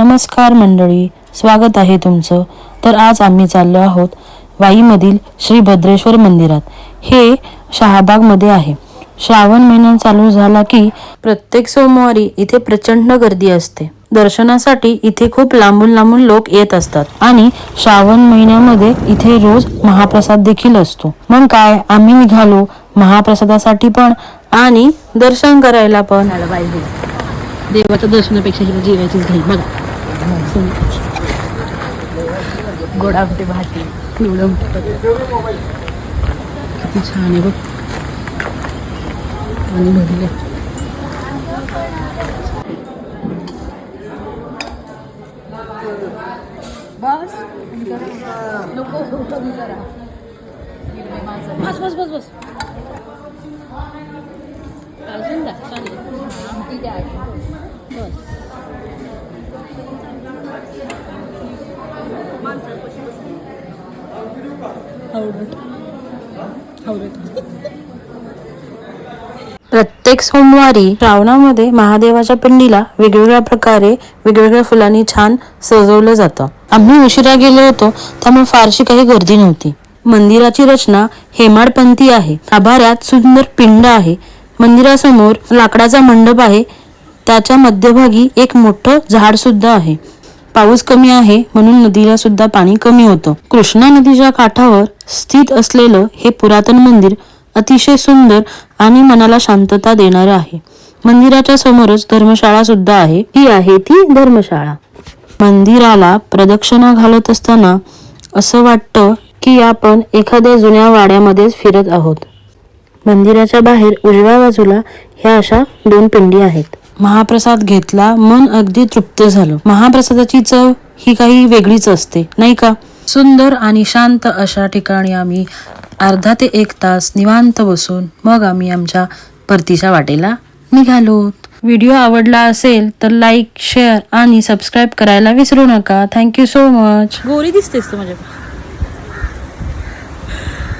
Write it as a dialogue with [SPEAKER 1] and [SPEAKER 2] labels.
[SPEAKER 1] नमस्कार मंडळी, स्वागत आहे तुमचं। तर आज आम्ही चाललो आहोत वाईमधील श्री भद्रेश्वर मंदिरात। हे शहाबाग मध्ये आहे। श्रावण महिना चालू झाला की प्रत्येक सोमवारी इथे प्रचंड गर्दी असते। दर्शनासाठी इथे खूप लांबून लांबून लोक येत असतात आणि श्रावण महिन्यामध्ये इथे रोज महाप्रसाद देखील असतो। मग काय, आम्ही निघालो महाप्रसादासाठी पण आणि दर्शन करायला पण।
[SPEAKER 2] देवाच्या दर्शनापेक्षा हिला जेवायचीच घाई बघा। गोडामटे भाजी निवडम किती छान आहे बघ। आणि भरले बस नको कमी करा। बस बस बस बस अजून द्या चालेल द्या बस।
[SPEAKER 1] प्रत्येक सोमवारी श्रावणामध्ये महादेवाच्या पिंडीला वेगवेगळ्या प्रकारे वेगवेगळ्या फुलांनी छान सजवलं जातं। आम्ही उशिरा गेलो होतो त्यामुळे फारशी काही गर्दी नव्हती। मंदिराची रचना हेमाडपंथी आहे। आभाऱ्यात सुंदर पिंड आहे। मंदिरासमोर लाकडाचा मंडप आहे। त्याच्या मध्यभागी एक मोठं झाड सुद्धा आहे। पाऊस कमी आहे म्हणून नदीला सुद्धा पाणी कमी होतं। कृष्णा नदीच्या काठावर स्थित असलेलं हे पुरातन मंदिर अतिशय सुंदर आणि मनाला शांतता देणारं आहे। मंदिराच्या समोरच धर्मशाळा सुद्धा आहे। ही आहे ती धर्मशाळा। मंदिराला प्रदक्षिणा घालत असताना असं वाटतं की आपण एखाद्या जुन्या वाड्यामध्येच फिरत आहोत। मंदिराच्या बाहेर उजव्या बाजूला ह्या अशा 2 पिंडी आहेत। महाप्रसाद घेतला, मन अगदी तृप्त झालं। महाप्रसादाची चव ही काही वेगळीच असते, नाही का? सुंदर आणि शांत अशा ठिकाणी आम्ही अर्धा ते 1 तास निवांत बसून मग आम्ही आमच्या परतीच्या वाटेला निघालो। व्हिडिओ आवडला असेल तर लाईक, शेअर आणि सबस्क्राईब करायला विसरू नका। Thank you so much.
[SPEAKER 2] गोरी दिसतेस तू माझ्या